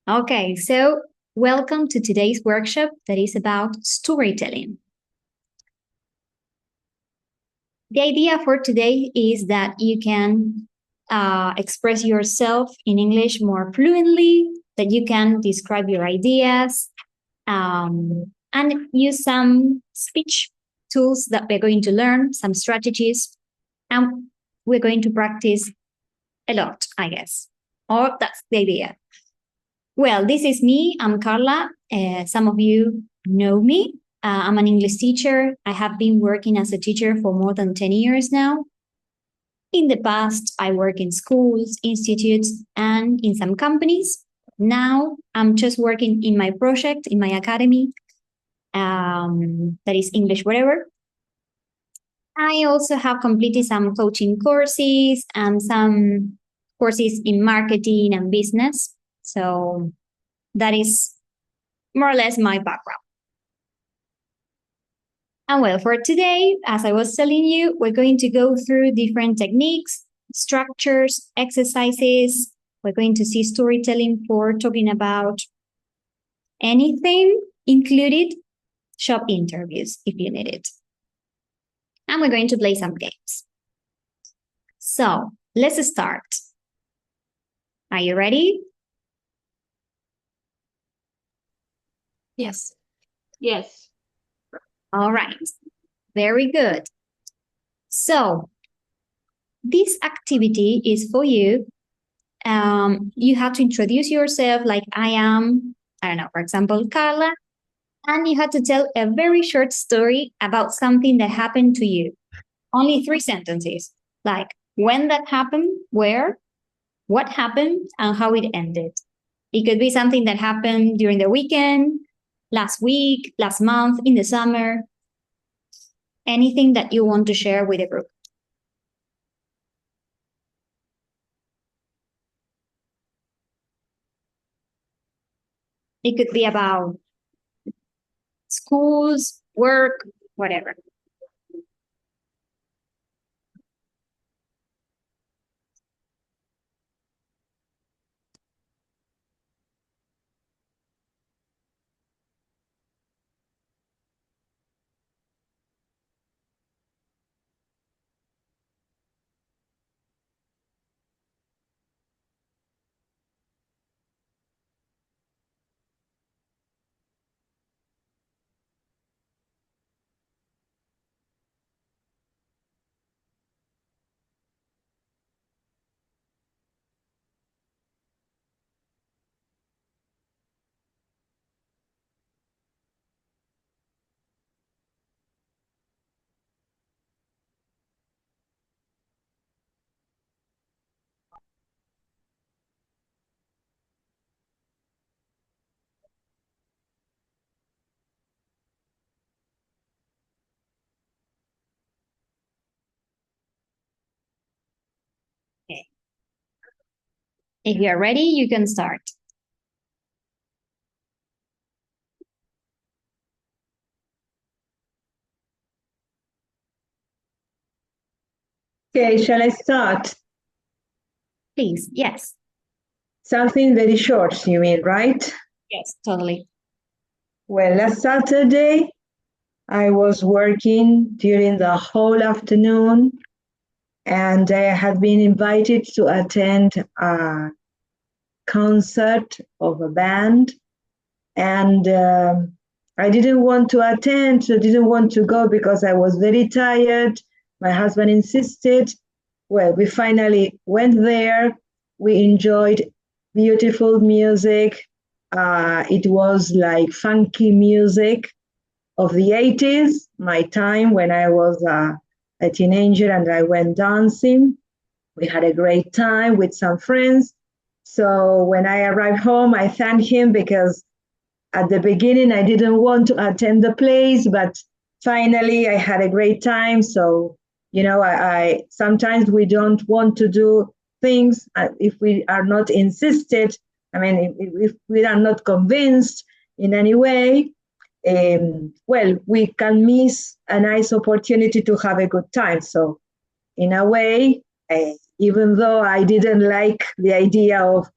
Okay, so welcome to today's workshop that is about storytelling. The idea for today is that you can express yourself in English more fluently, that you can describe your ideas, and use some speech tools that we're going to learn, some strategies, and we're going to practice a lot, I guess. Or that's the idea. Well, this is me. I'm Carla. Some of you know me. I'm an English teacher. I have been working as a teacher for more than 10 years now. In the past, I work in schools, institutes, and in some companies. Now, I'm just working in my project, in my academy, that is English Whatever. I also have completed some coaching courses and some courses in marketing and business. So that is more or less my background. And well, for today, as I was telling you, we're going to go through different techniques, structures, exercises. We're going to see storytelling for talking about anything, included job interviews if you need it. And we're going to play some games. So let's start. Are you ready? Yes. Yes. All right. Very good. So this activity is for you. You have to introduce yourself like I am, I don't know, for example, Carla, and you have to tell a very short story about something that happened to you. Only 3 sentences, like when that happened, where, what happened, and how it ended. It could be something that happened during the weekend, last week, last month, in the summer, anything that you want to share with the group. It could be about schools, work, whatever. Okay. If you're ready, you can start. Okay, shall I start? Please, yes. Something very short, you mean, right? Yes, totally. Well, last Saturday, I was working during the whole afternoon, and I had been invited to attend a concert of a band, and I didn't want to attend, so didn't want to go because I was very tired. My husband insisted. Well, we finally went there. We enjoyed beautiful music. It was like funky music of the 80s, my time when I was a teenager and I went dancing. We had a great time with some friends. So when I arrived home, I thanked him because at the beginning I didn't want to attend the plays, but finally I had a great time. So, you know, I sometimes we don't want to do things if we are not insisted. I mean, if we are not convinced in any way, well, we can miss a nice opportunity to have a good time. So in a way, even though I didn't like the idea of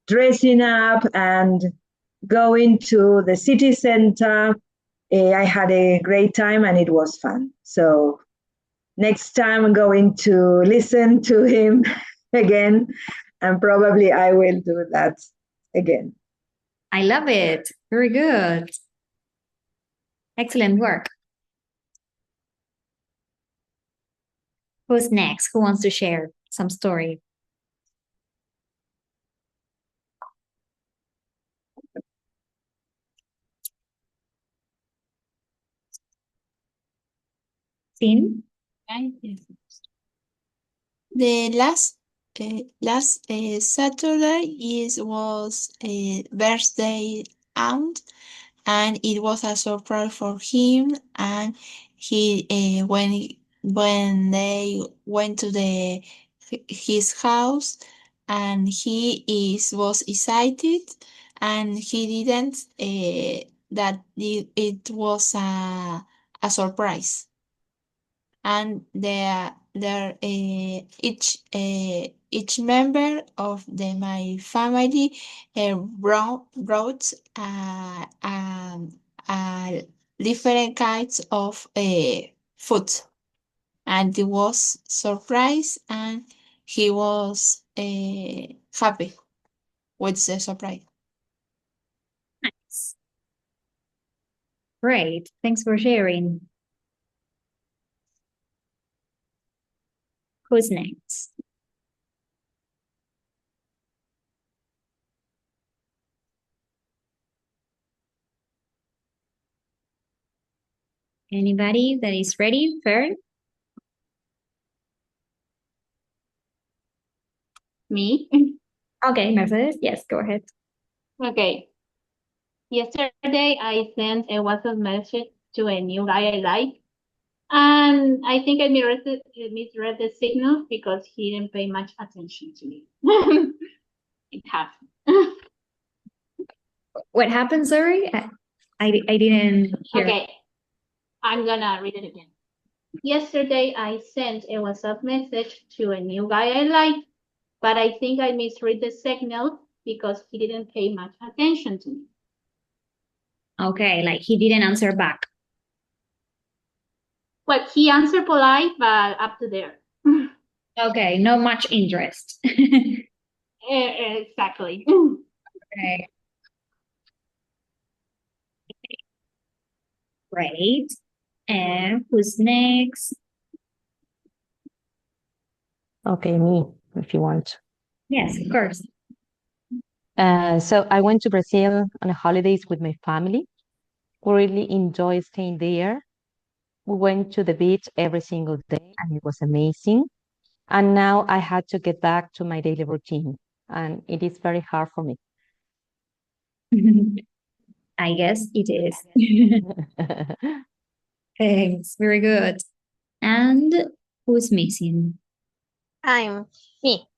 dressing up and going to the city center. I had a great time and it was fun. So next time I'm going to listen to him again, and probably I will do that again. I love it. Very good. Excellent work. Who's next? Who wants to share some story? Sin? The last Saturday was a birthday aunt, and it was a surprise for him. And he when they went to his house, and was excited, and he didn't that it was a surprise. And each member of my family brought different kinds of food, and it was surprise, and he was happy with the surprise. Nice. Great. Thanks for sharing. Who's next? Anybody that is ready? Fer? Me? Okay, Mercedes. Yes, go ahead. Okay. Yesterday, I sent a WhatsApp message to a new guy I like. And I think I misread the signal because he didn't pay much attention to me. It happened. What happened, sorry? I didn't hear. Okay. I'm gonna read it again. Yesterday, I sent a WhatsApp message to a new guy I like, but I think I misread the signal because he didn't pay much attention to me. Okay, like he didn't answer back. Well, he answered polite, but up to there. Okay, not much interest. Exactly. Okay. Great. And who's next? Okay, me, if you want. Yes, of course. So I went to Brazil on holidays with my family. We really enjoyed staying there. We went to the beach every single day, and it was amazing. And now I had to get back to my daily routine, and it is very hard for me. I guess it is. Thanks. Very good. And who's missing? I'm me,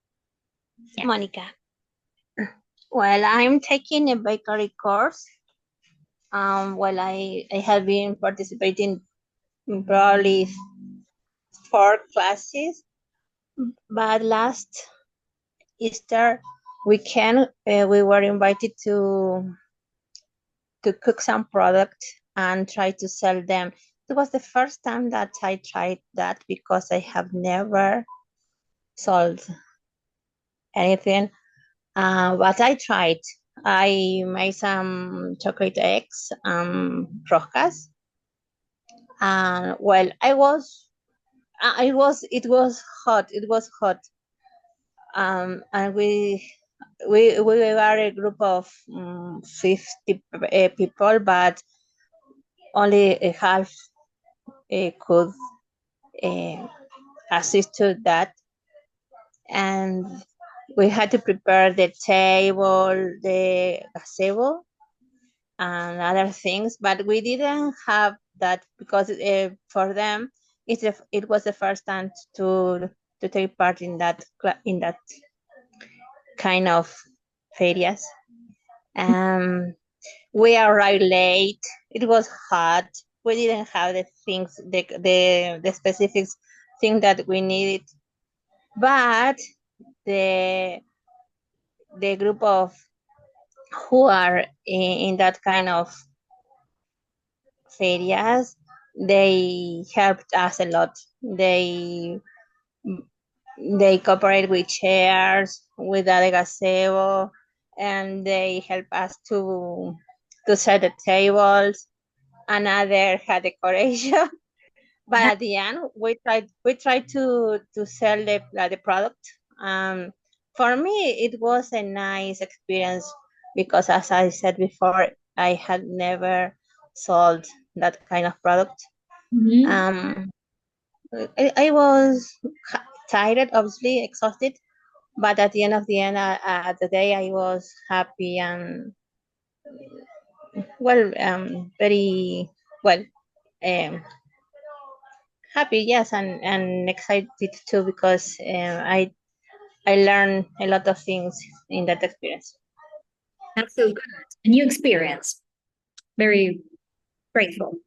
Yeah. Monica. Well, I'm taking a bakery course. Well, I have been participating in probably 4 classes, but last Easter weekend we were invited to cook some product and try to sell them. It was the first time that I tried that because I have never sold anything. But I tried. I made some chocolate eggs, rojas. Well, it was hot. It was hot. And we were a group of 50 people, but only a half could assist to that. And we had to prepare the table, the gazebo, and other things, but we didn't have that because for them it was the first time to take part in that kind of ferias. We arrived late. It was hot. We didn't have the things, the specific thing that we needed, but the the group of who are in that kind of ferias, they helped us a lot. They cooperate with chairs, with the gazebo, and they help us to set the tables. Another had decoration. But at the end, we tried to sell the product. For me, it was a nice experience because, as I said before, I had never sold that kind of product. Mhm. I was tired, obviously exhausted, but at the end of the day, I was happy and very well. Happy, yes, and excited too because I learned a lot of things in that experience. That's so good. A new experience. Very grateful.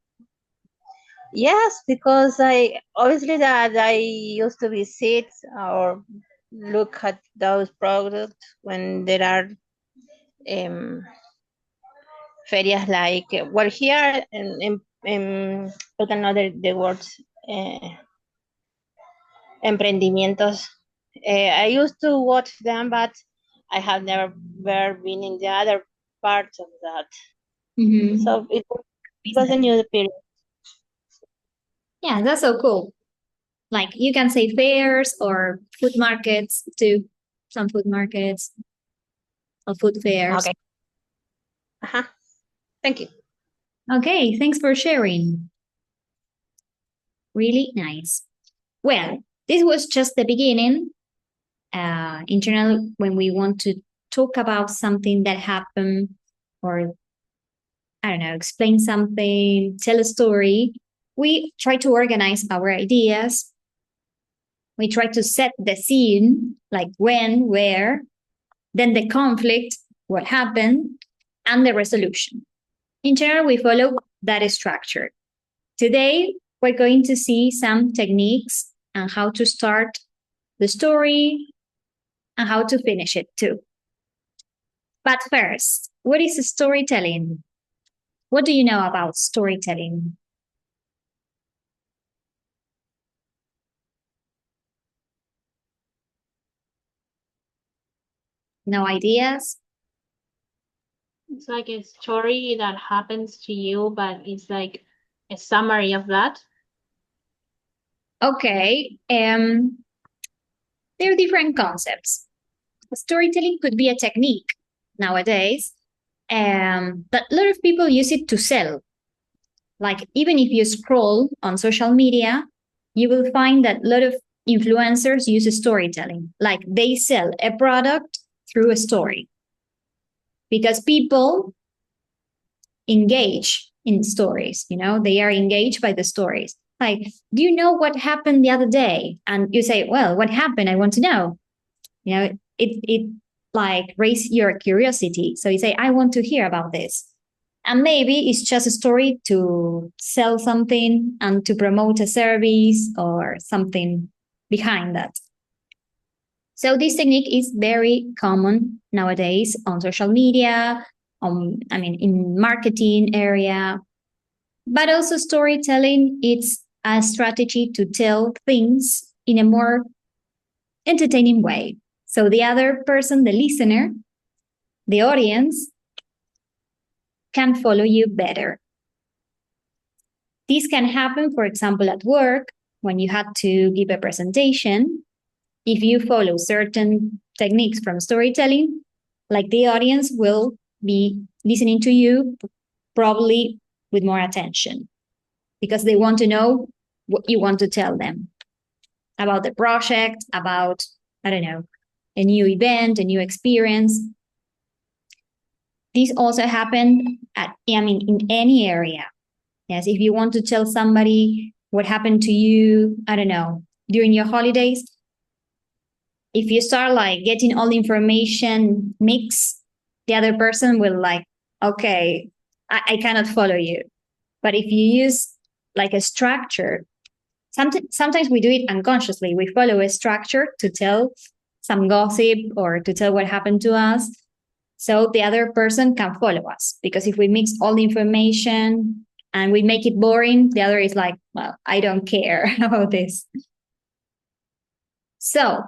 Yes, because I obviously that I used to visit or look at those products when there are ferias like here in I don't know the words emprendimientos. I used to watch them, but I have never been in the other parts of that. Mhm. So it was a new period. Yeah, that's so cool. Like you can say fairs or food markets too. Some food markets or food fairs. Okay. Thank you. Okay, thanks for sharing. Really nice. Well, this was just the beginning. In general, when we want to talk about something that happened or, I don't know, explain something, tell a story, we try to organize our ideas. We try to set the scene, like when, where, then the conflict, what happened, and the resolution. In general, we follow that structure. Today, we're going to see some techniques on how to start the story and how to finish it too. But first, what is storytelling? What do you know about storytelling? No ideas? It's like a story that happens to you, but it's like a summary of that. Okay. There are different concepts. Storytelling could be a technique nowadays, but a lot of people use it to sell. Like even if you scroll on social media, you will find that a lot of influencers use storytelling. Like they sell a product through a story because people engage in stories, they are engaged by the stories. Like, do you know what happened the other day? And you say, well, what happened? I want to know. It like raise your curiosity. So you say, I want to hear about this. And maybe it's just a story to sell something and to promote a service or something behind that. So this technique is very common nowadays on social media, in marketing area, but also storytelling. It's a strategy to tell things in a more entertaining way. So the other person, the listener, the audience, can follow you better. This can happen, for example, at work when you had to give a presentation. If you follow certain techniques from storytelling, like the audience will be listening to you probably with more attention because they want to know what you want to tell them about the project, about, I don't know, a new event, a new experience. This also happened in any area. Yes, if you want to tell somebody what happened to you, I don't know, during your holidays, if you start like getting all the information mixed, the other person will like, okay, I cannot follow you. But if you use like a structure, sometimes we do it unconsciously. We follow a structure to tell some gossip or to tell what happened to us. So the other person can follow us, because if we mix all the information and we make it boring, the other is like, well, I don't care about this. So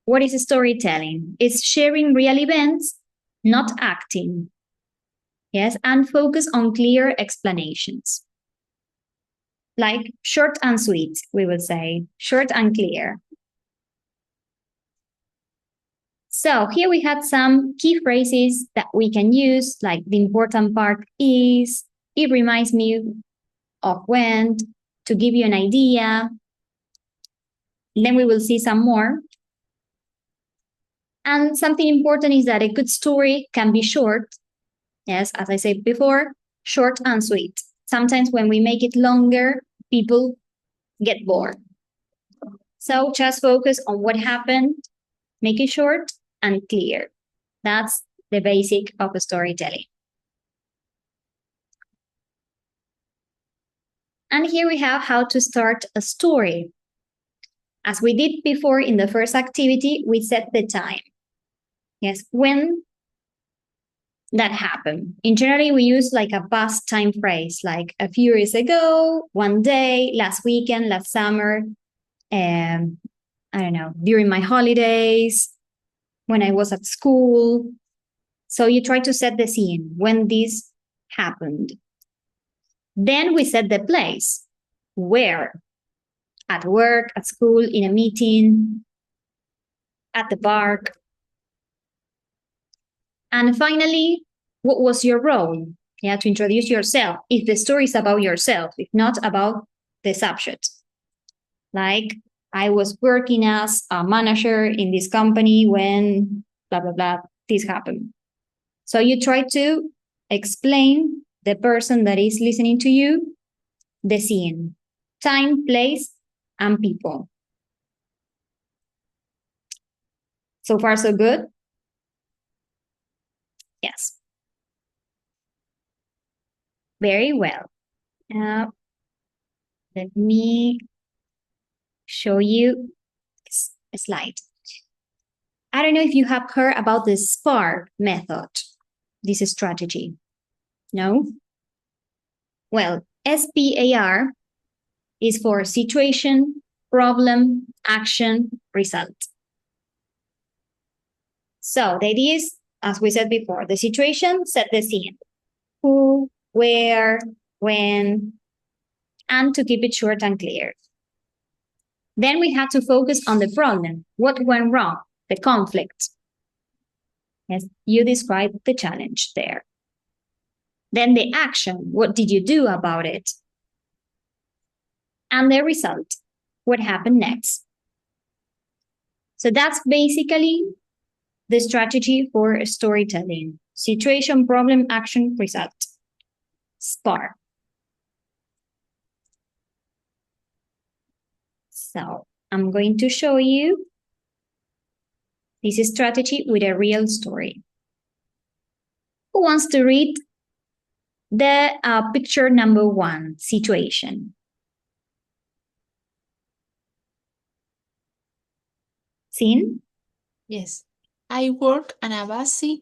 what is storytelling? It's sharing real events, not acting. Yes, and focus on clear explanations. Like short and sweet, we would say, short and clear. So here we had some key phrases that we can use, like the important part is, it reminds me of when, to give you an idea. Then we will see some more. And something important is that a good story can be short. Yes, as I said before, short and sweet. Sometimes when we make it longer, people get bored. So just focus on what happened, make it short and clear. That's the basic of storytelling. And here we have how to start a story. As we did before in the first activity, we set the time. Yes, when that happened. In general, we use like a past time phrase, like a few years ago, one day, last weekend, last summer, I don't know, during my holidays, when I was at school. So you try to set the scene when this happened. Then we set the place. Where? At work, at school, in a meeting, at the park. And finally, what was your role? Yeah, to introduce yourself. If the story is about yourself, if not about the subject. Like, I was working as a manager in this company when blah, blah, blah, this happened. So you try to explain the person that is listening to you, the scene, time, place, and people. So far, so good? Yes. Very well. Let me show you a slide. I don't know if you have heard about the SPAR method, this strategy. No? Well, SPAR is for situation, problem, action, result. So the idea is, as we said before, the situation, set the scene. Who, where, when, and to keep it short and clear. Then we have to focus on the problem. What went wrong? The conflict. Yes, you described the challenge there. Then the action. What did you do about it? And the result. What happened next? So that's basically the strategy for storytelling. Situation, problem, action, result. SPAR. So I'm going to show you this strategy with a real story. Who wants to read the picture number 1, situation? Scene? Yes. I work at a basic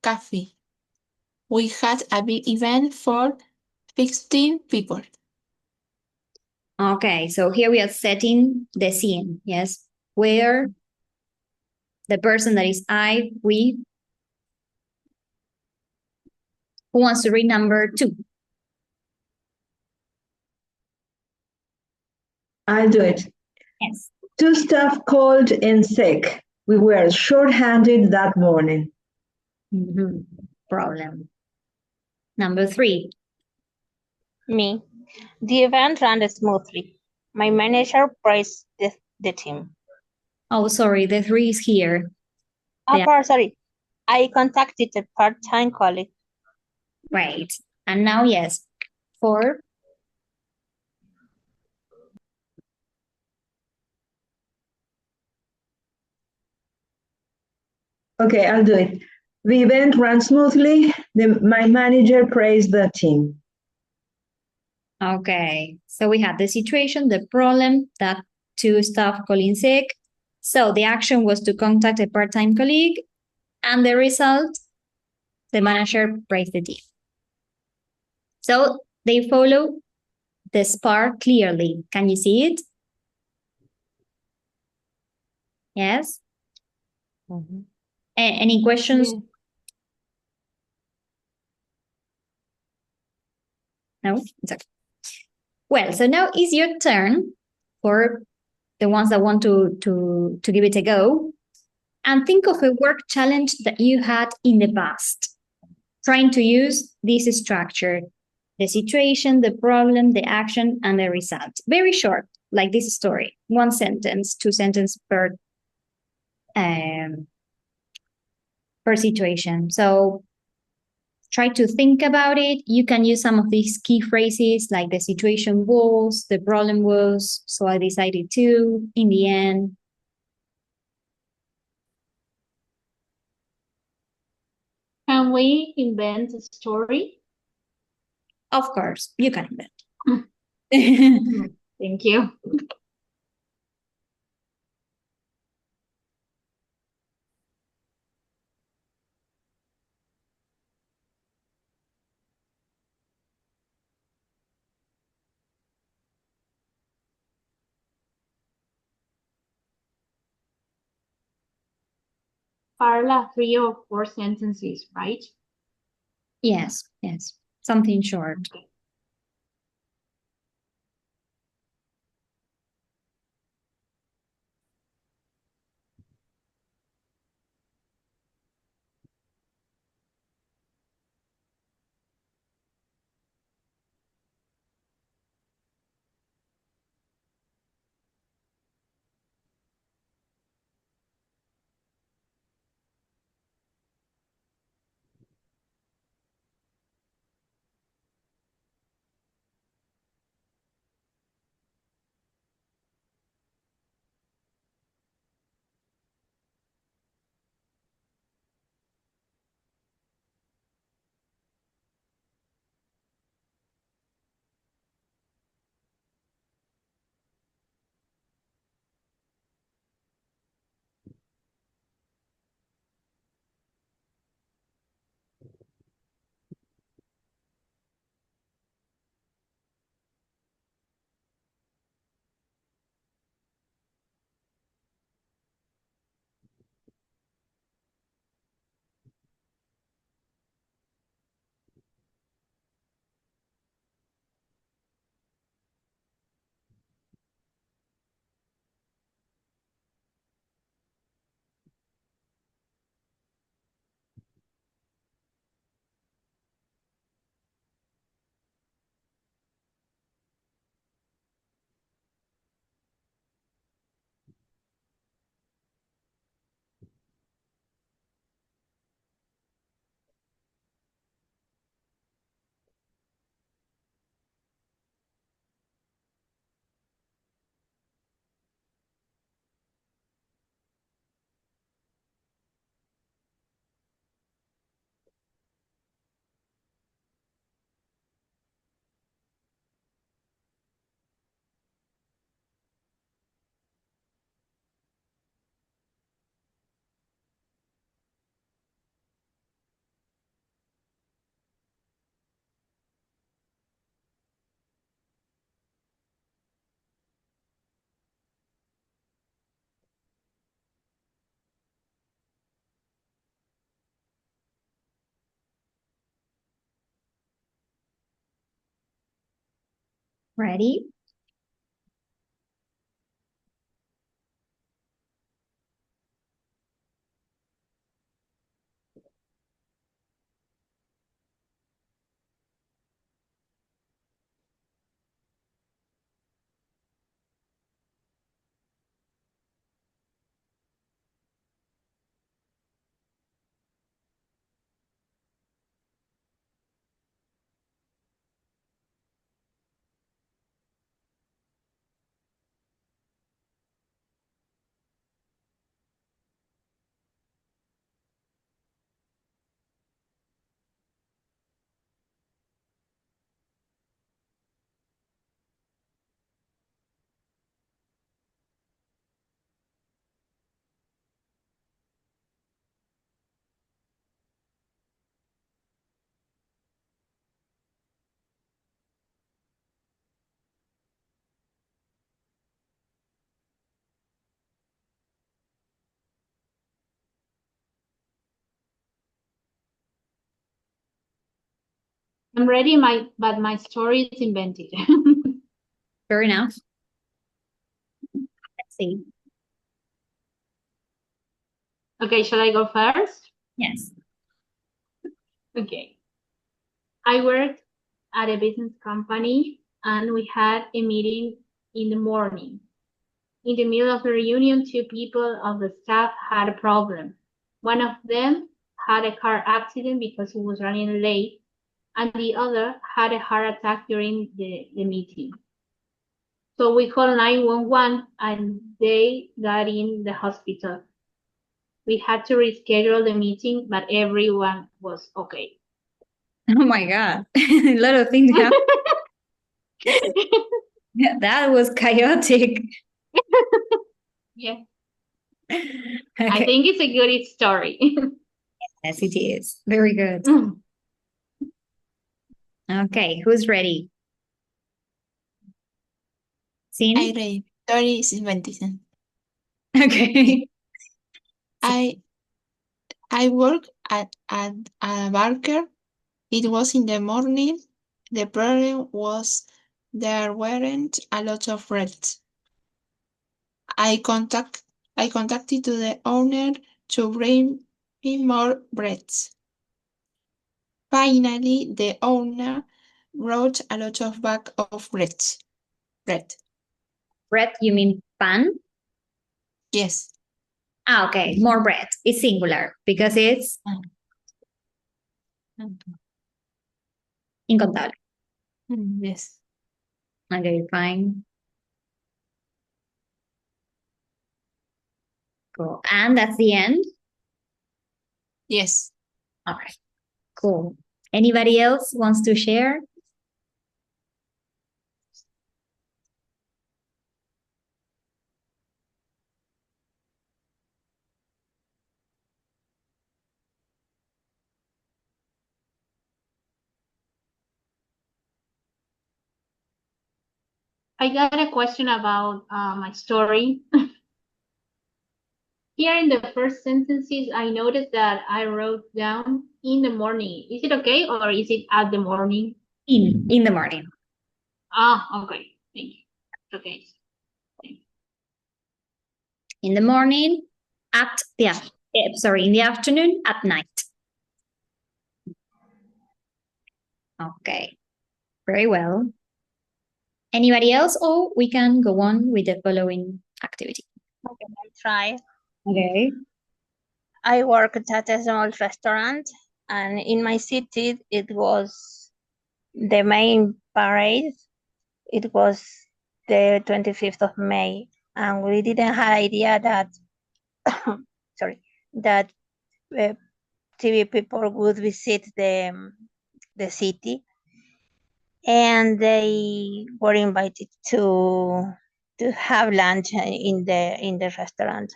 cafe. We had a big event for 15 people. Okay, so here we are setting the scene, yes, where the person that is I, we. Who wants to read number 2? I'll do it. Yes. 2 staff called in sick. We were short-handed that morning. Problem. Number 3. Me. The event ran smoothly. My manager praised the team. Oh, sorry, the 3 is here. Sorry. I contacted a part-time colleague. Right. And now, yes, 4. Okay, I'll do it. The event ran smoothly. My manager praised the team. Okay, so we have the situation, the problem, that 2 staff calling sick, So the action was to contact a part-time colleague, and the result, the manager praised the team. So they follow the SPAR clearly. Can you see it? Yes? Mhm. Any questions? Yeah. No? It's okay. Well, so now is your turn for the ones that want to give it a go. And think of a work challenge that you had in the past, trying to use this structure, the situation, the problem, the action, and the result. Very short, like this story. 1 sentence, 2 sentences per situation. So try to think about it. You can use some of these key phrases like the situation was, the problem was, so I decided to, in the end. Can we invent a story? Of course, you can invent. Thank you. Parla 3 or 4 sentences, right? Yes, yes, something short. Okay. Ready? I'm ready, but my story is invented. Fair enough. Let's see. Okay, shall I go first? Yes. Okay. I worked at a business company and we had a meeting in the morning. In the middle of the reunion, two people of the staff had a problem. One of them had a car accident because he was running late, and the other had a heart attack during the meeting. So we called 911 and they got in the hospital. We had to reschedule the meeting, but everyone was okay. Oh my God. A lot of things happened. Yeah, that was chaotic. Yeah. Okay. I think it's a good story. Yes, it is. Very good. Okay, who's ready? Sin? I read. Story is invented. Okay. I work at a barker. It was in the morning. The problem was there weren't a lot of bread. I contacted to the owner to bring me more bread. Finally, the owner brought a lot of bag of bread. Bread, you mean pan? Yes. Ah, okay. More bread. It's singular because it's incontable. Yes. Okay, fine. Cool. And that's the end? Yes. All right. Cool. Anybody else wants to share? I got a question about my story. Here in the first sentences, I noticed that I wrote down in the morning. Is it okay or is it at the morning? In the morning. Ah, okay. Thank you. Okay. In the morning, in the afternoon, at night. Okay, very well. Anybody else? Or we can go on with the following activity. Okay, I'll try. Okay. I worked at a small restaurant, and in my city, it was the main parade. It was the 25th of May, and we didn't have idea that, that TV people would visit the city, and they were invited to have lunch in the restaurant.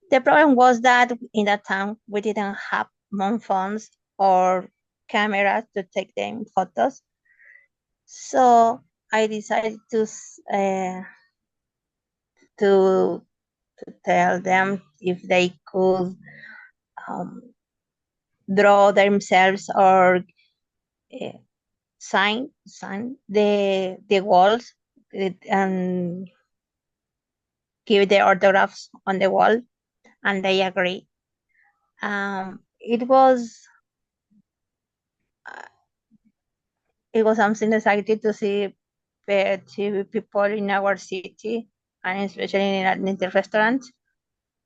The problem was that in that time we didn't have mobile phones or cameras to take them photos. So I decided to tell them if they could draw themselves or sign the walls and give the autographs on the wall, and they agree. It was something exciting to see TV people in our city, and especially in the restaurant.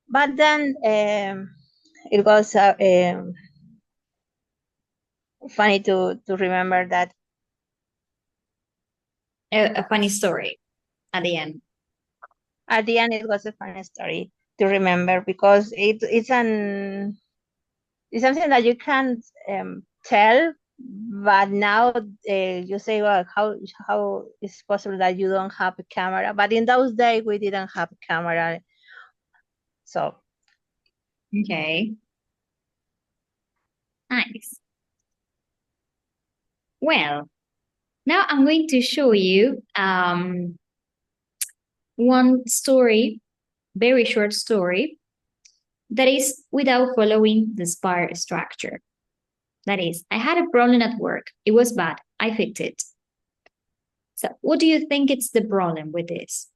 But then it was funny to remember that. A funny story at the end. At the end, it was a funny story to remember because it's something that you can't tell. But now you say, well, how is possible that you don't have a camera? But in those days, we didn't have a camera. So. Okay. Nice. Well, now I'm going to show you one story, very short story, that is without following the SPAR structure. That is, I had a problem at work. It was bad. I fixed it. So what do you think it's the problem with this?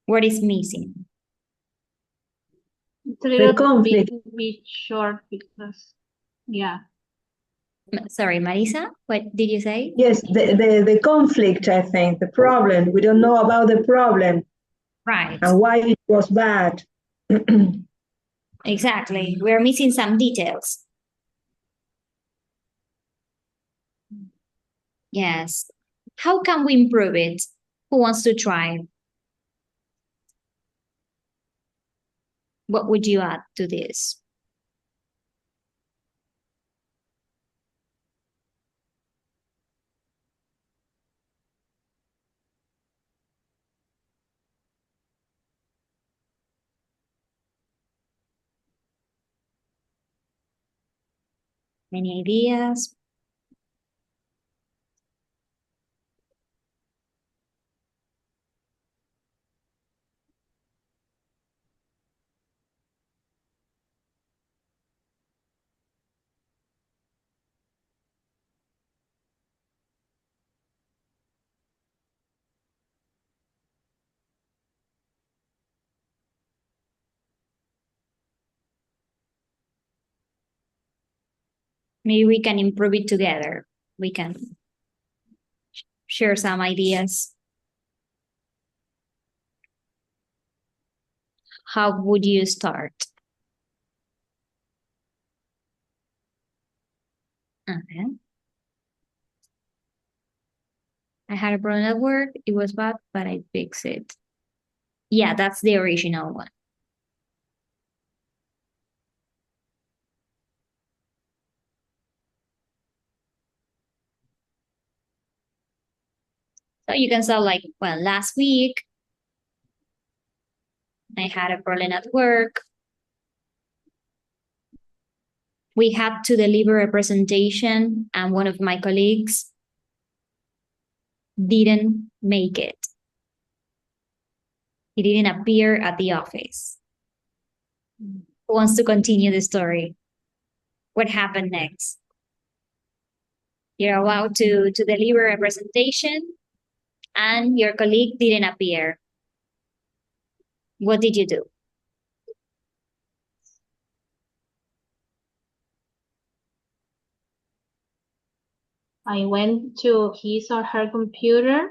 What is missing? It's a little conflict. bit short because, yeah. Sorry, Marisa, what did you say? Yes, the conflict, I think, the problem. We don't know about the problem Right. and why it was bad. Exactly. We're missing some details. Yes. How can we improve it? Who wants to try? What would you add to this? Any ideas? Maybe we can improve it together. We can share some ideas. How would you start? Okay. I had a problem at work. It was bad, but I fixed it. Yeah, that's the original one. So you can say like, well, last week I had a problem at work. We had to deliver a presentation and one of my colleagues didn't make it. He didn't appear at the office. Who wants to continue the story? What happened next? You're about to deliver a presentation and your colleague didn't appear. What did you do? I went to his or her computer,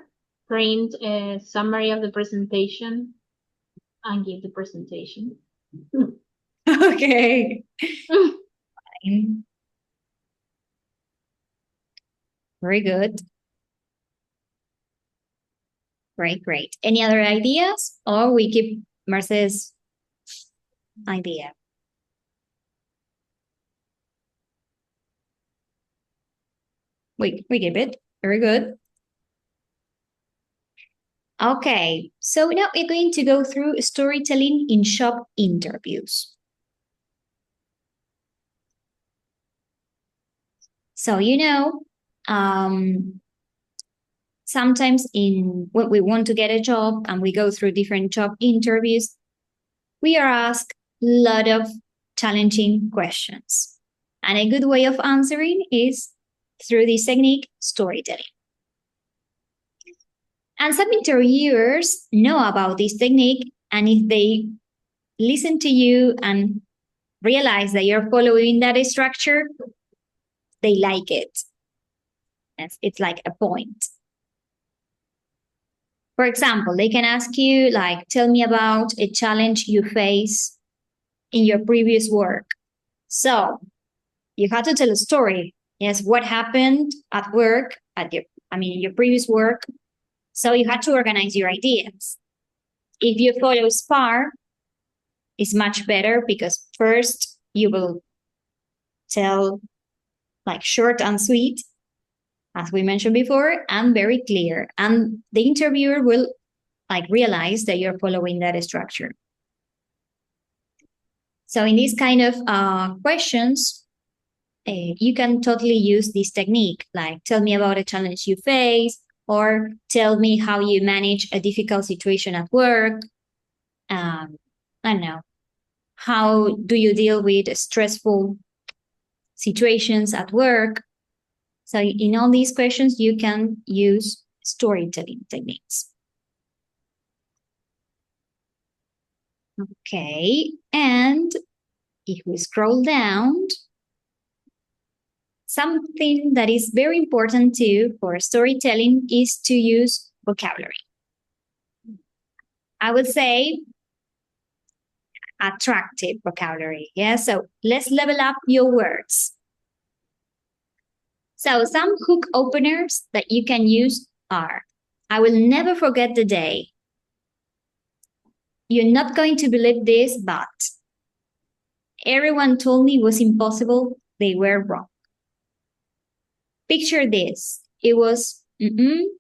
print a summary of the presentation, and give the presentation. Okay. Fine. Very good. Great, great. Any other ideas? Or we keep Mercedes' idea? We keep it. Very good. Okay, so now we're going to go through storytelling in job interviews. So, sometimes when we want to get a job and we go through different job interviews, we are asked a lot of challenging questions. And a good way of answering is through this technique, storytelling. And some interviewers know about this technique, and if they listen to you and realize that you're following that structure, they like it. It's like a point. For example, they can ask you, like, tell me about a challenge you face in your previous work. So you have to tell a story. Yes, what happened at work, in your previous work. So you have to organize your ideas. If you follow SPAR, it's much better because first you will tell like short and sweet, as we mentioned before, and very clear. And the interviewer will like realize that you're following that structure. So in these kind of questions, you can totally use this technique, like tell me about a challenge you face, or tell me how you manage a difficult situation at work. I don't know. How do you deal with stressful situations at work? So in all these questions, you can use storytelling techniques. Okay, and if we scroll down, something that is very important too for storytelling is to use vocabulary. I would say attractive vocabulary. Yeah, so let's level up your words. So some hook openers that you can use are, I will never forget the day. You're not going to believe this, but everyone told me it was impossible. They were wrong. Picture this. It was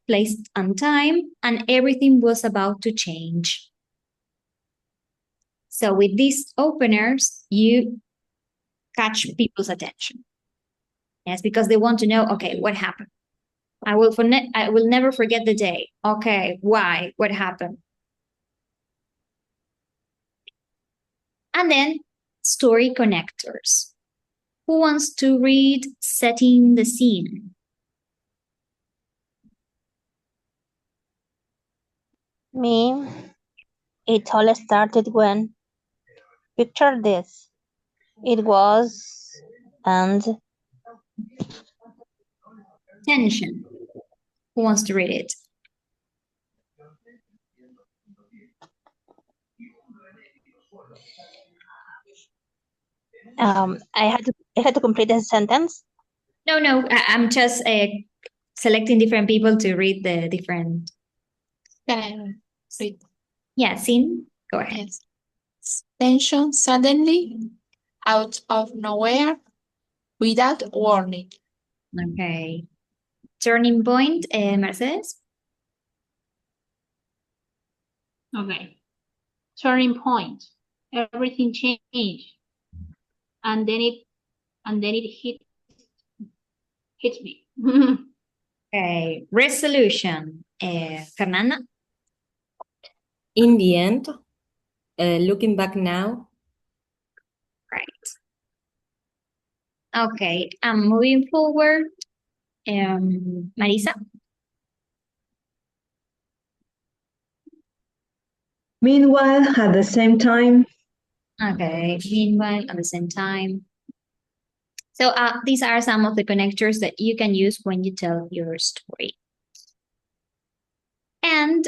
placed on time and everything was about to change. So with these openers, you catch people's attention. Yes, because they want to know, okay, what happened? I will never forget the day. Okay, why? What happened? And then story connectors. Who wants to read setting the scene? Me, it all started when, picture this, it was, and Tension. Who wants to read it? I had to complete the sentence. No, I'm just selecting different people to read the different. Read. Yeah, scene. Go ahead. Yes. Tension suddenly, out of nowhere, without warning. Okay. Turning point, Mercedes. Okay. Turning point. Everything changed. And then it hit me. Okay. Resolution, Fernanda. In the end, looking back now. Right. Okay. I'm moving forward. Marisa. Meanwhile, at the same time, Okay. Meanwhile, at the same time. So these are some of the connectors that you can use when you tell your story. And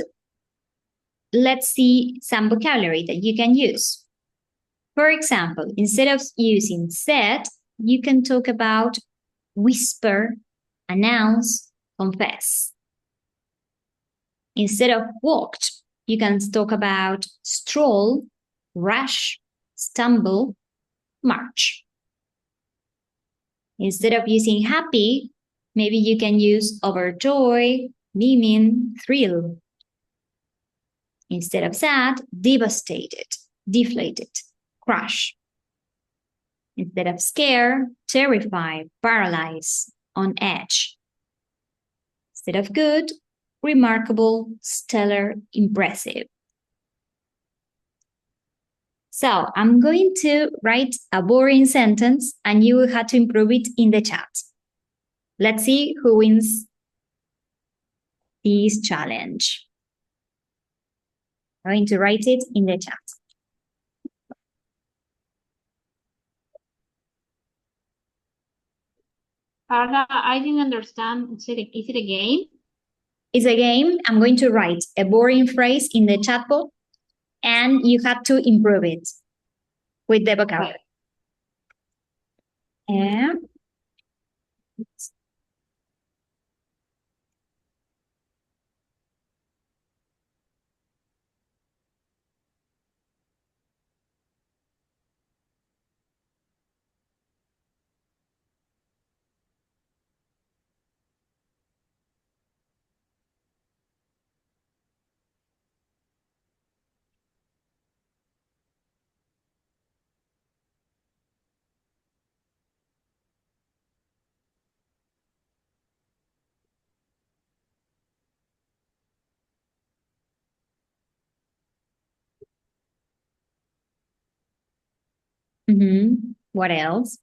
let's see some vocabulary that you can use. For example, instead of using said, you can talk about whisper, announce, confess. Instead of walked, you can talk about stroll, rush, stumble, march. Instead of using happy, maybe you can use overjoy, beaming, thrill. Instead of sad, devastated, deflated, crush. Instead of scare, terrified, paralyzed, on edge. Instead of good, remarkable, stellar, impressive. So I'm going to write a boring sentence and you will have to improve it in the chat. Let's see who wins this challenge. I'm going to write it in the chat. Carla, I didn't understand. Is it a game? It's a game. I'm going to write a boring phrase in the chat box and you have to improve it with the vocabulary. And What else?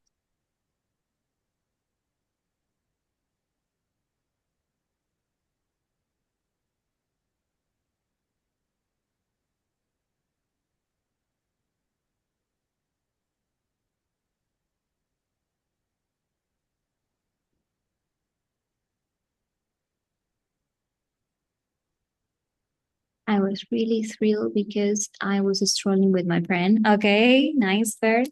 I was really thrilled because I was strolling with my friend. Okay, nice, fair.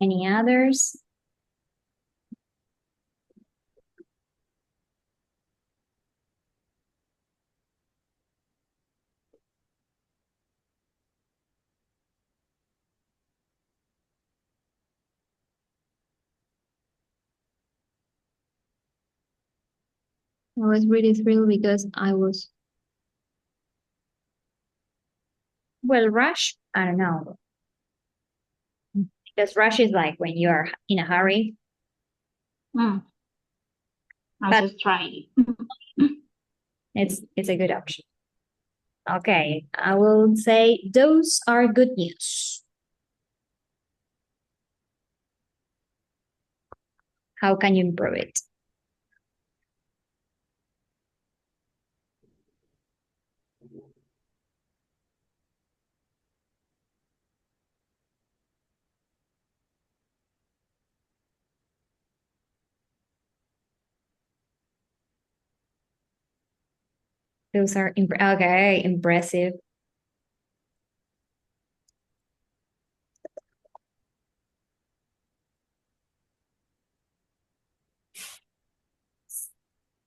Any others? I was really thrilled because I was, well, rush, I don't know. Because rush is like when you are in a hurry. I But- just tried. It's a good option. Okay, I will say those are good news. How can you improve it? Those are okay, impressive.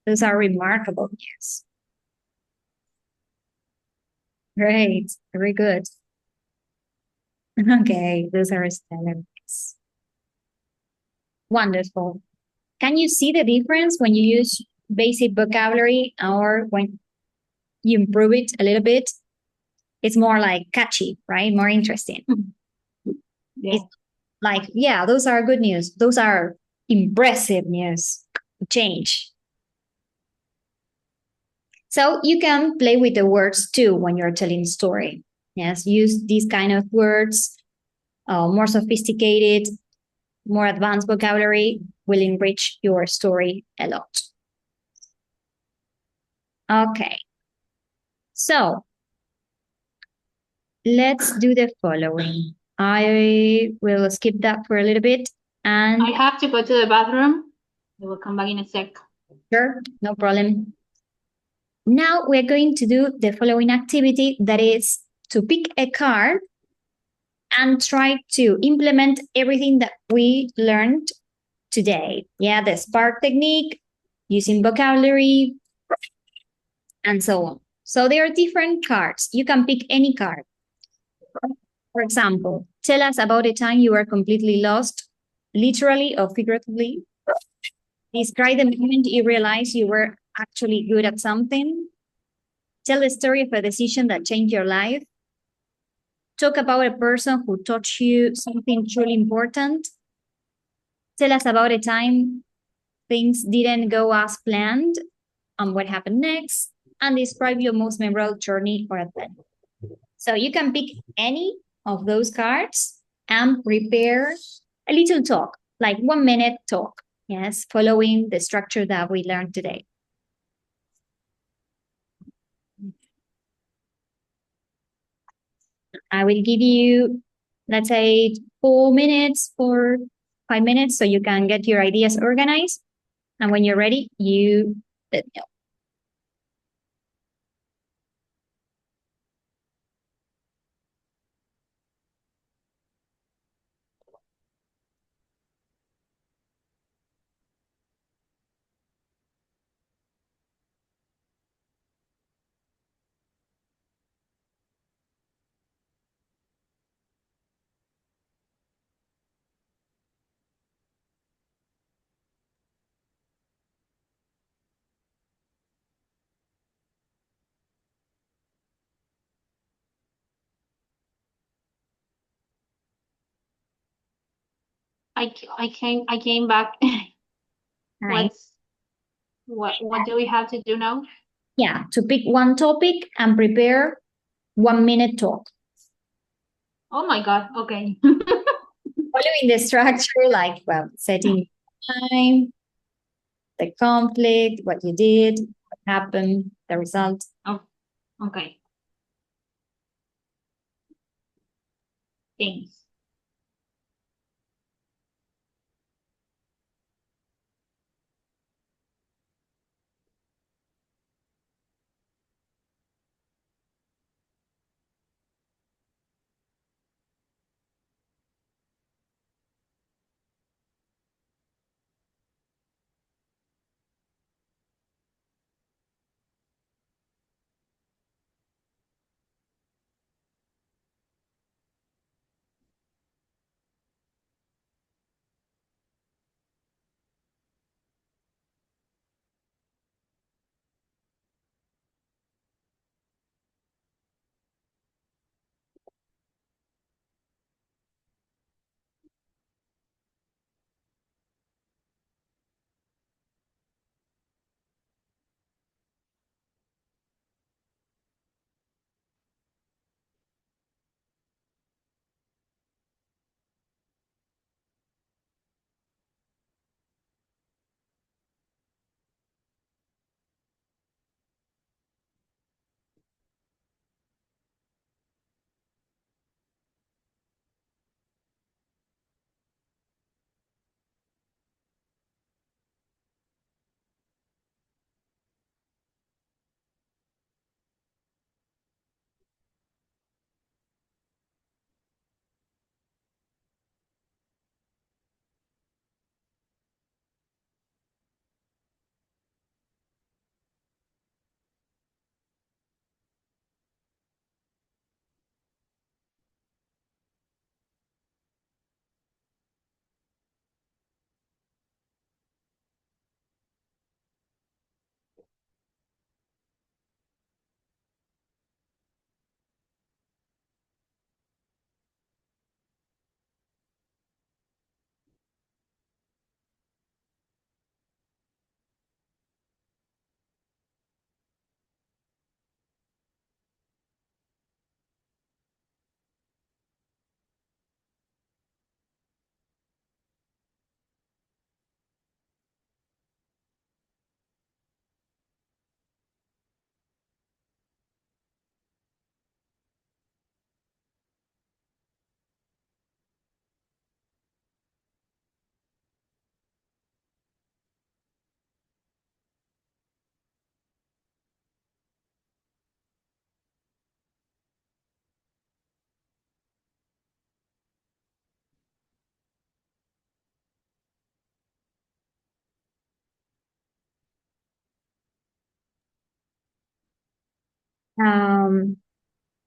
Those are remarkable news. Great, very good. Okay, those are stellar news. Wonderful. Can you see the difference when you use basic vocabulary or when you improve it a little bit? It's more like catchy, right? More interesting. Yeah. Like, yeah, those are good news. Those are impressive news. Change. So you can play with the words too when you're telling a story. Yes, use these kind of words, more sophisticated, more advanced vocabulary will enrich your story a lot. Okay. So let's do the following. I will skip that for a little bit and I have to go to the bathroom. I will come back in a sec. sure, no problem. Now we're going to do the following activity, that is to pick a card and try to implement everything that we learned today. Yeah, the SPAR technique, using vocabulary, and so on. So there are different cards. You can pick any card. For example, tell us about a time you were completely lost, literally or figuratively. Describe the moment you realized you were actually good at something. Tell the story of a decision that changed your life. Talk about a person who taught you something truly important. Tell us about a time things didn't go as planned and what happened next. And describe your most memorable journey or event. So you can pick any of those cards and prepare a little talk, like 1 minute talk. Yes, following the structure that we learned today. I will give you, let's say, 4 minutes or 5 minutes so you can get your ideas organized. And when you're ready, you let me know. I came back. Nice. What do we have to do now? Yeah, to pick one topic and prepare 1 minute talk. Oh my God. Okay. Following the structure, like, well, setting time, the conflict, what you did, what happened, the result. Oh, okay. Thanks.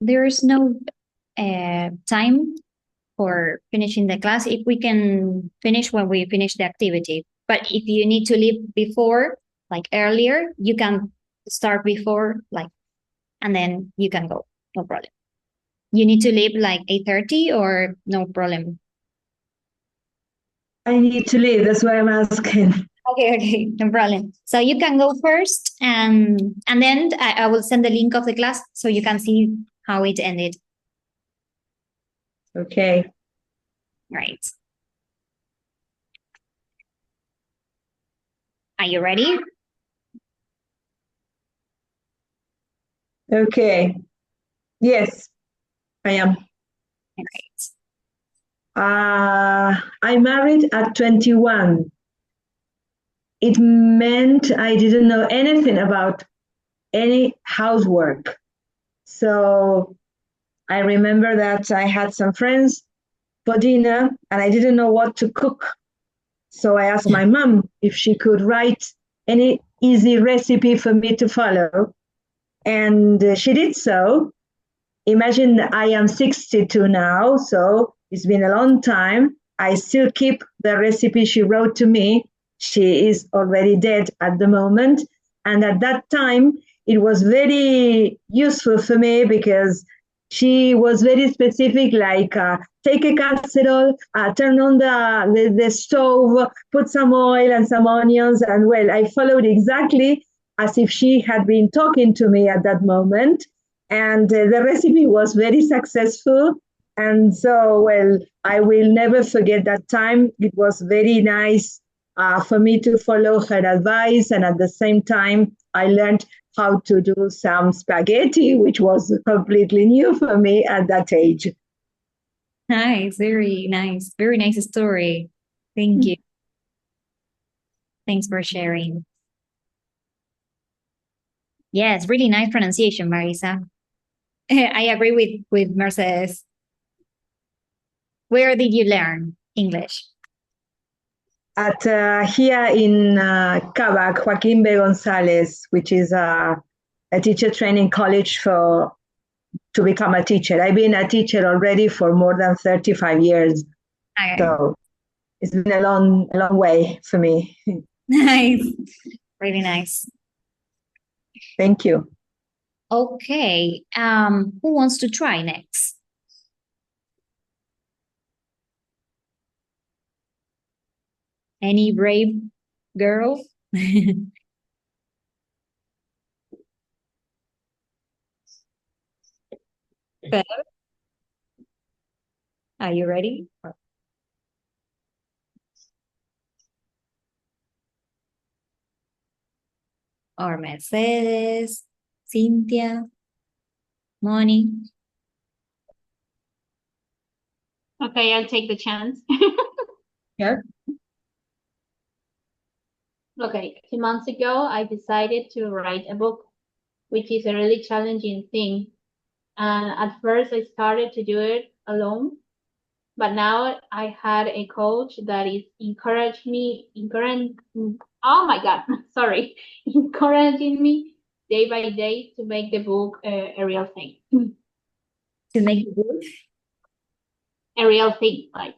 There is no time for finishing the class. If we can finish when we finish the activity, but if you need to leave before, like earlier, you can start before, like, and then you can go. No problem. You need to leave like 8:30 or no problem. I need to leave. That's why I'm asking. Okay, no problem. So you can go first, and then I will send the link of the class so you can see how it ended. Okay. Right. Are you ready? Okay. Yes, I am. Great. I married at 21. It meant I didn't know anything about any housework. So I remember that I had some friends for dinner and I didn't know what to cook. So I asked my mom if she could write any easy recipe for me to follow. And she did so. Imagine I am 62 now, so it's been a long time. I still keep the recipe she wrote to me. She is already dead at the moment. And at that time, it was very useful for me because She was very specific, like take a casserole, turn on the stove, put some oil and some onions. And well, I followed exactly as if she had been talking to me at that moment. And the recipe was very successful. And so, well, I will never forget that time. It was very nice for me to follow her advice. And at the same time, I learned how to do some spaghetti, which was completely new for me at that age. Nice, very nice. Very nice story. Thank you. Thanks for sharing. Yes, really nice pronunciation, Marisa. I agree with Mercedes. Where did you learn English? At here in Cabac, Joaquin B. Gonzalez, which is a teacher training college to become a teacher. I've been a teacher already for more than 35 years. Okay. So it's been a long way for me. Nice. Really nice. Thank you. Okay. Who wants to try next? Any brave girl? Bev? Are you ready? Or Mercedes, Cynthia, Moni? Okay, I'll take the chance. Sure. Okay, 2 months ago, I decided to write a book, which is a really challenging thing. And at first, I started to do it alone, but now I had a coach that is encouraging me, oh my God, sorry, encouraging me day by day to make the book a real thing. To make it good? A real thing, like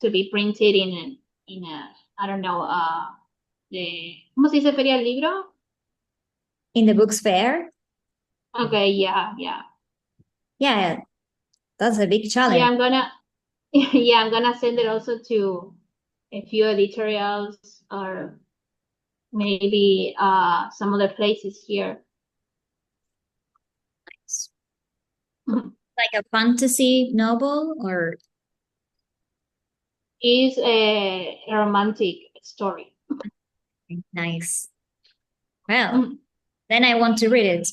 to be printed in a I don't know, ¿cómo se dice feria del libro? In the books fair? Okay, yeah. Yeah, that's a big challenge. Yeah, I'm gonna send it also to a few editorials or maybe some other places here. Like a fantasy novel or? Is a romantic story. Nice. Well, then I want to read it.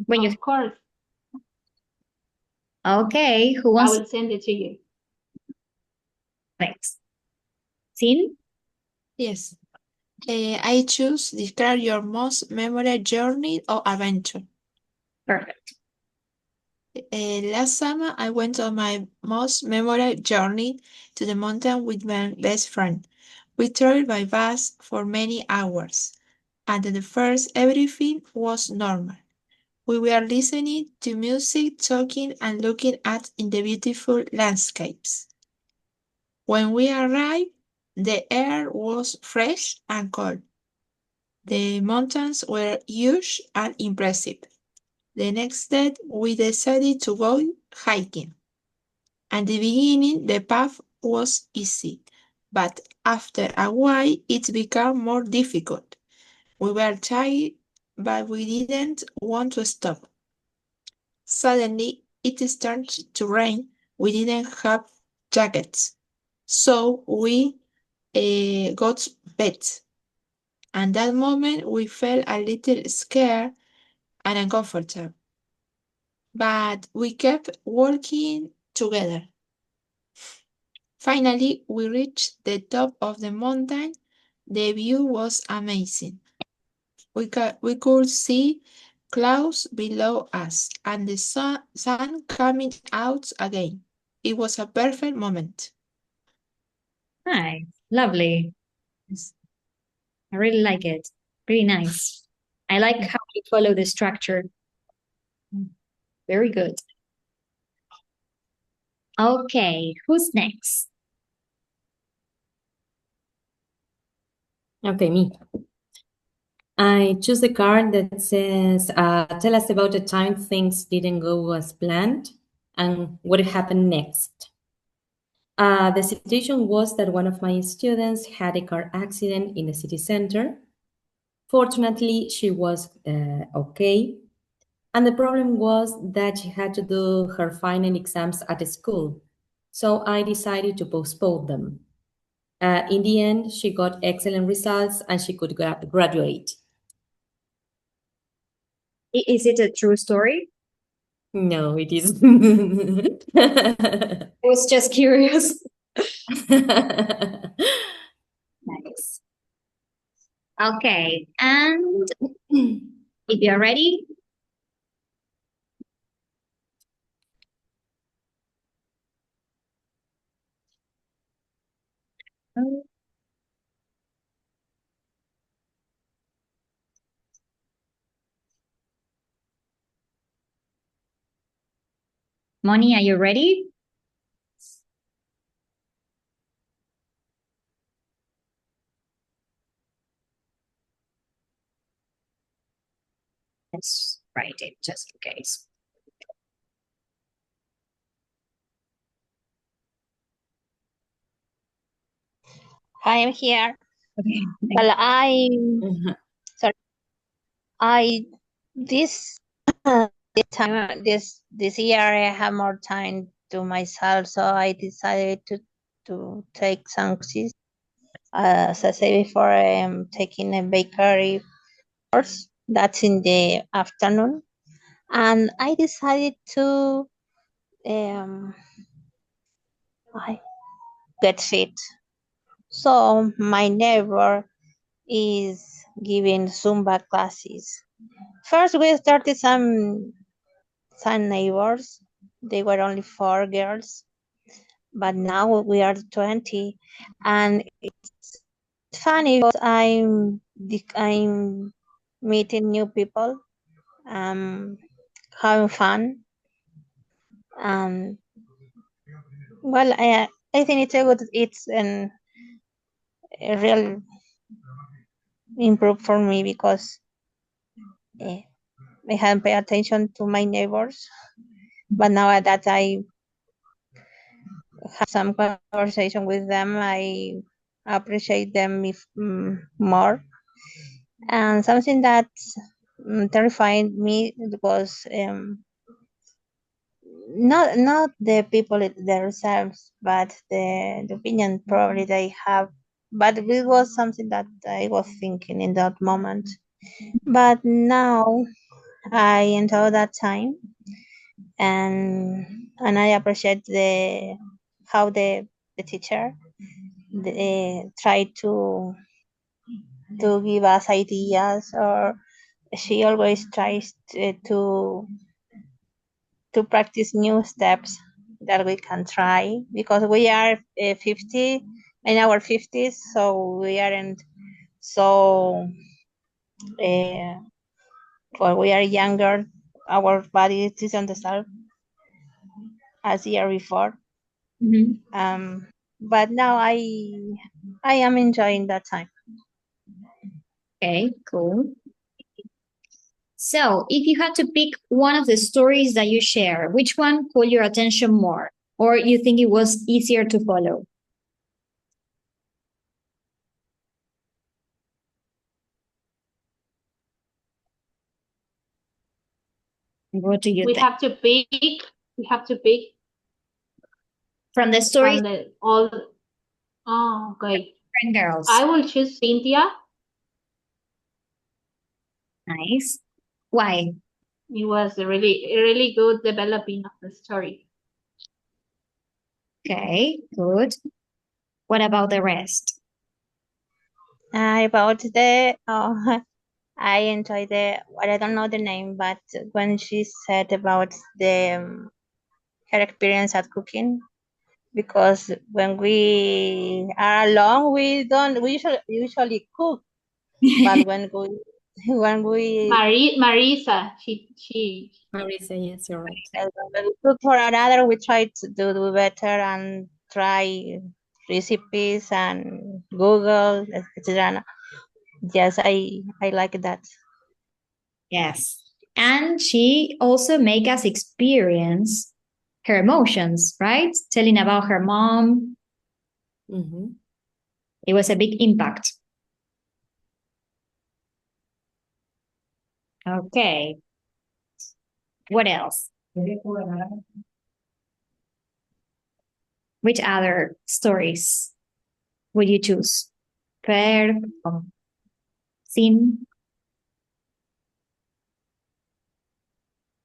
When you Of course, Okay, who I wants will send it to you. Thanks. Sin? Yes. I choose describe your most memorable journey or adventure. Perfect. Last summer, I went on my most memorable journey to the mountain with my best friend. We traveled by bus for many hours. At the first, everything was normal. We were listening to music, talking, and looking at in the beautiful landscapes. When we arrived, the air was fresh and cold. The mountains were huge and impressive. The next day, we decided to go hiking. At the beginning, the path was easy, but after a while, it became more difficult. We were tired, but we didn't want to stop. Suddenly, it started to rain. We didn't have jackets, so we got wet. At that moment, we felt a little scared and uncomfortable. But we kept working together. Finally, we reached the top of the mountain. The view was amazing. We could see clouds below us and the sun coming out again. It was a perfect moment. Nice. Lovely. Yes. I really like it. Really nice. I like how you follow the structure. Very good. Okay, who's next? Okay, me. I choose the card that says, tell us about a time things didn't go as planned and what happened next. The situation was that one of my students had a car accident in the city center. Fortunately, she was okay. And the problem was that she had to do her final exams at school. So I decided to postpone them. In the end, she got excellent results and she could graduate. Is it a true story? No, it isn't. I was just curious. Nice. Okay, and if you're ready, Moni, are you ready? Let's write it just in case. I am here. Okay. Well, this time this year I have more time to myself, so I decided to take some classes. As I said before, I am taking a bakery course. That's in the afternoon, and I decided to I get fit. So my neighbor is giving Zumba classes. First, we started some neighbors. They were only 4 girls, but now we are 20, and it's funny because I'm meeting new people, having fun, well, I think it's a real improve for me because I haven't paid attention to my neighbors, but now that I have some conversation with them, I appreciate them more. And something that terrified me was not the people themselves, but the opinion probably they have. But it was something that I was thinking in that moment. But now I enjoy that time, and I appreciate how the teacher try to give us ideas, or she always tries to practice new steps that we can try, because we are 50 in our 50s, so we aren't so well, we are younger, our body isn't the same as the year before. But now I am enjoying that time. Okay, cool. So, if you had to pick one of the stories that you share, which one caught your attention more, or you think it was easier to follow? What do you We think? have to pick. We have to pick From the story, from all. Oh, okay. Friend Girls. I will choose Cynthia. Nice. Why? It was a really good developing of the story. Okay, good. What about the rest? About I enjoy I don't know the name, but when she said about her experience at cooking, because when we are alone, we usually cook, but when we Marisa, Marisa, yes, you're right. when we cook for another, we try to do better and try recipes and Google, etc. Yes, I like that. Yes. And she also make us experience her emotions, right? Telling about her mom. Mhm. It was a big impact. Okay. What else? Which other stories would you choose? Per, sin.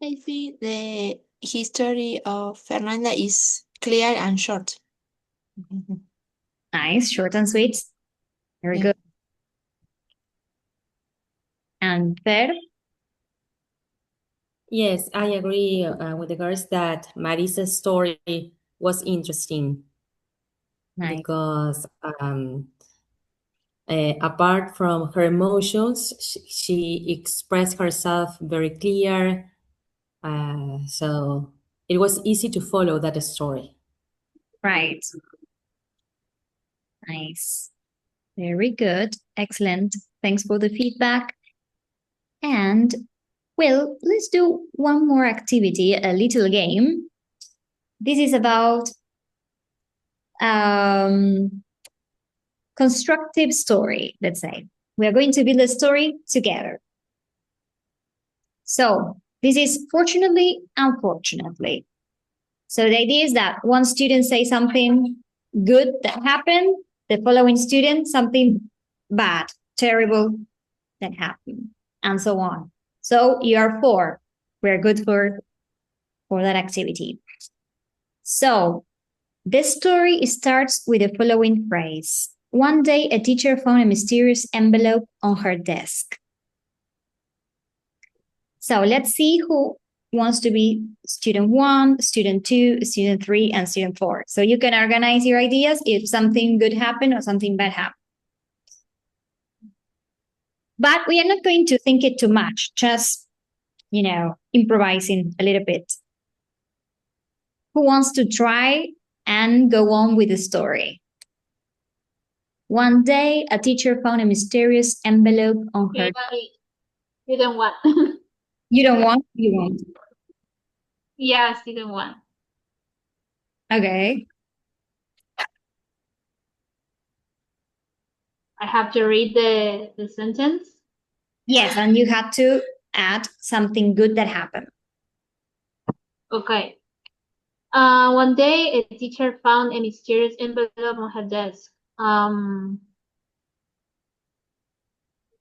I think the history of Fernanda is clear and short. Nice, short and sweet. Very Yeah. good. And Per? Yes, I agree with the girls that Marisa's story was interesting Nice. because apart from her emotions, she expressed herself very clear. So it was easy to follow that story. Right. Nice. Very good. Excellent. Thanks for the feedback. And well, let's do one more activity, a little game. This is about constructive story, let's say. We are going to build a story together. So this is fortunately, unfortunately. So the idea is that one student say something good that happened, the following student something bad, terrible that happened, and so on. So you are four. We're good for that activity. So this story starts with the following phrase. One day, a teacher found a mysterious envelope on her desk. So let's see who wants to be student 1, student 2, student 3, and student 4. So you can organize your ideas if something good happened or something bad happened. But we are not going to think it too much, just, improvising a little bit. Who wants to try and go on with the story? One day, a teacher found a mysterious envelope on her. You don't want. You don't want? You want. Yes, you don't want. Okay. I have to read the sentence. Yes, and you had to add something good that happened. Okay. One day, a teacher found a mysterious envelope on her desk.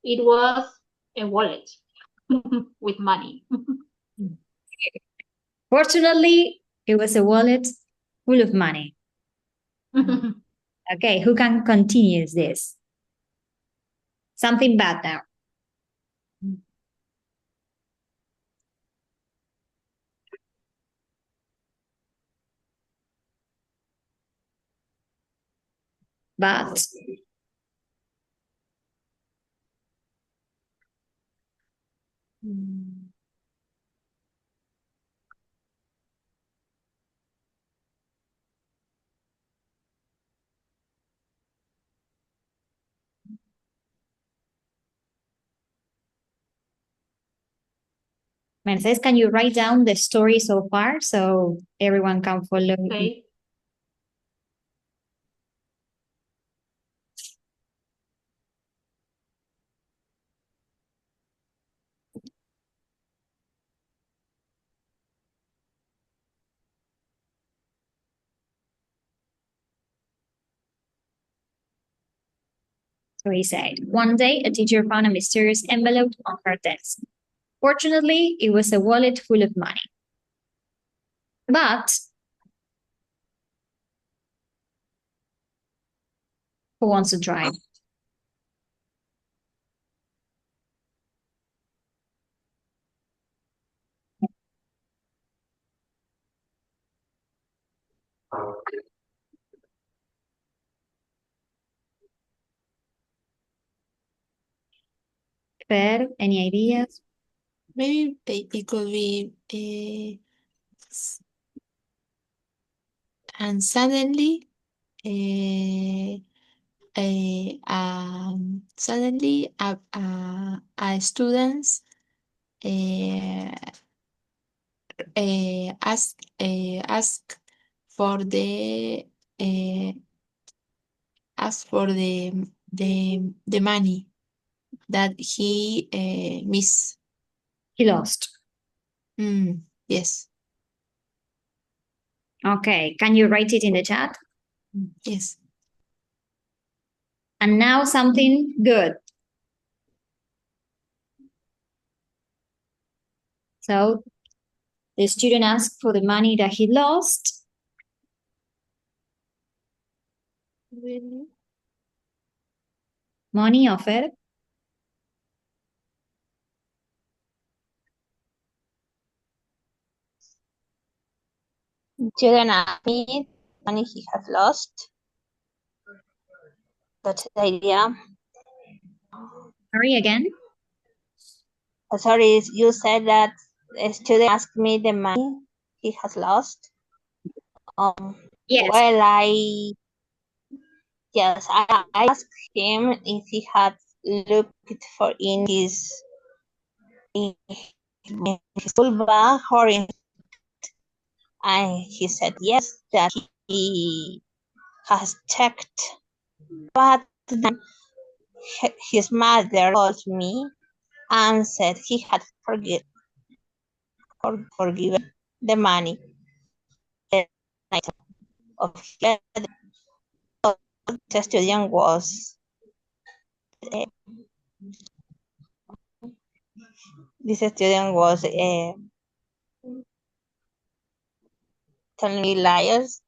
It was a wallet with money. Fortunately, it was a wallet full of money. Okay, who can continue this? Something bad now. But Mercedes, can you write down the story so far so everyone can follow? Okay. So he said, one day a teacher found a mysterious envelope on her desk. Fortunately, it was a wallet full of money. But who wants to try? Per, any ideas? Maybe it could be and suddenly a suddenly a students ask for the the money that he missed. He lost. Yes. Okay, can you write it in the chat? Yes. And now something good. So the student asked for the money that he lost. Really? Money offered. Student asked me money he has lost. That's the idea. Sorry again. Sorry, you said that a student asked me the money he has lost. Yes. Well, I asked him if he had looked for in his school bag or in, and he said yes, that he has checked, but then his mother called me and said he had forgiven the money of the student was this student was telling me lies.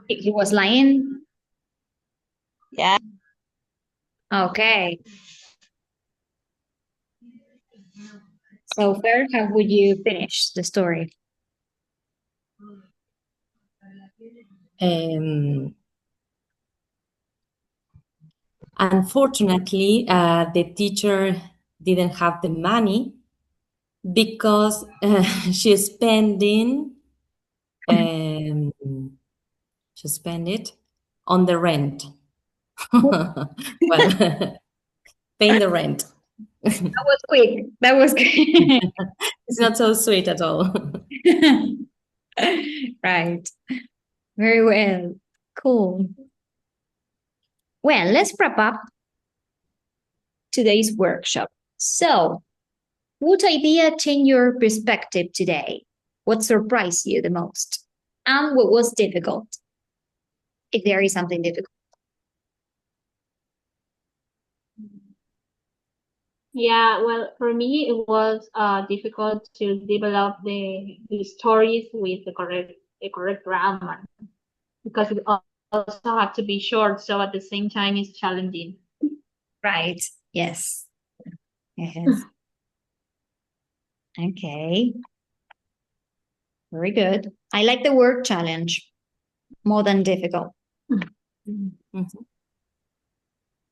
He was lying. Yeah. Okay. So Fer, how would you finish the story? Unfortunately, the teacher didn't have the money because she spent it on the rent. Well, paying the rent. That was quick. That was good. It's not so sweet at all. Right. Very well. Cool. Well, let's wrap up today's workshop. So, what idea changed your perspective today? What surprised you the most? And what was difficult? If there is something difficult. Yeah, well, for me, it was difficult to develop the stories with the correct grammar because it also had to be short. So at the same time, it's challenging. Right. Yes. Yes. Okay. Very good. I like the word challenge more than difficult.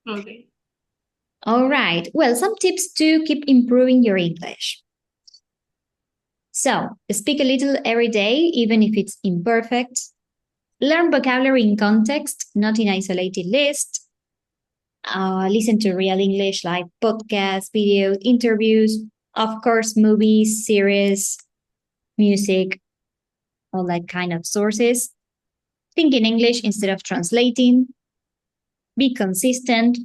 Okay. All right. Well, some tips to keep improving your English. So, speak a little every day, even if it's imperfect. Learn vocabulary in context, not in isolated lists. Listen to real English like podcasts, videos, interviews, of course, movies, series, music, all that kind of sources. Think in English instead of translating. Be consistent.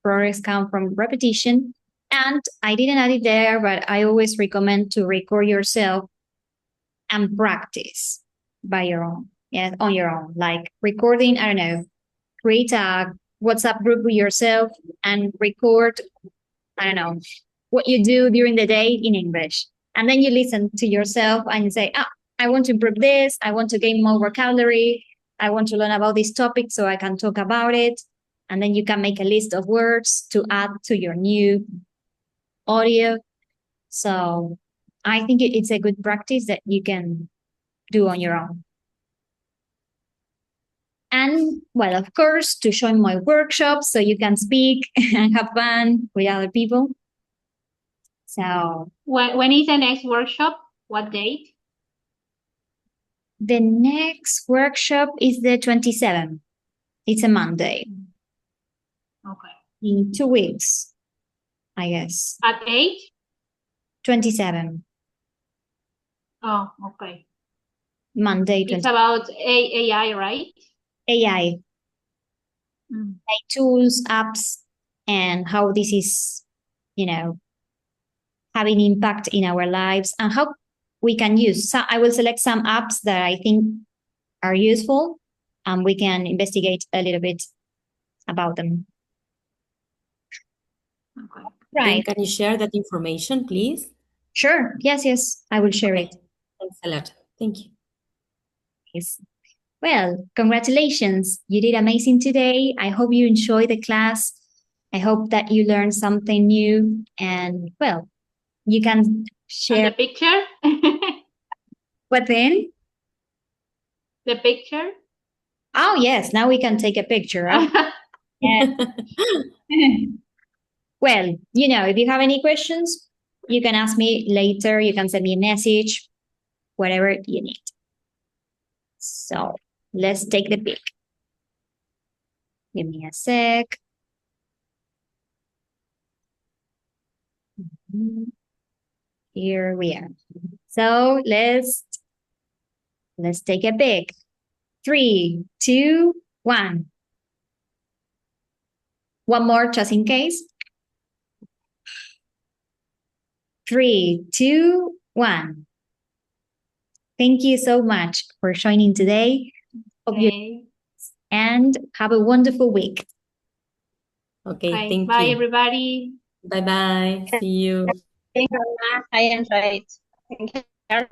Progress comes from repetition. And I didn't add it there, but I always recommend to record yourself and practice by your own. Yeah, on your own. Like recording, I don't know, create a WhatsApp group with yourself and record, I don't know, what you do during the day in English. And then you listen to yourself and you say, I want to improve this. I want to gain more vocabulary. I want to learn about this topic so I can talk about it. And then you can make a list of words to add to your new audio. So I think it's a good practice that you can do on your own. And, well, of course, to join my workshops so you can speak and have fun with other people. So, when is the next workshop? What date? The next workshop is the 27th. It's a Monday. Okay. in 2 weeks, I guess. At 8? 27, Oh, okay. Monday, It's 20. about AI, right? AI Mm. tools, apps, and how this is, having impact in our lives and how we can use. So I will select some apps that I think are useful, and we can investigate a little bit about them. Okay. Then Right. can you share that information, please? Sure. Yes. I will share it. Thanks a lot. Thank you. Yes. Well, congratulations. You did amazing today. I hope you enjoyed the class. I hope that you learned something new. And, well, you can And share. the picture? What then? The picture? Oh, yes. Now we can take a picture. Yeah. Well, if you have any questions, you can ask me later. You can send me a message, whatever you need. So let's take the pic. Give me a sec. Here we are. So let's take a pic. 3, 2, 1. One more just in case. 3, 2, 1. Thank you so much for joining today. Hope you Okay. and have a wonderful week. Okay, thank Bye, you. everybody. Bye-bye. See you. I enjoyed. Thank you.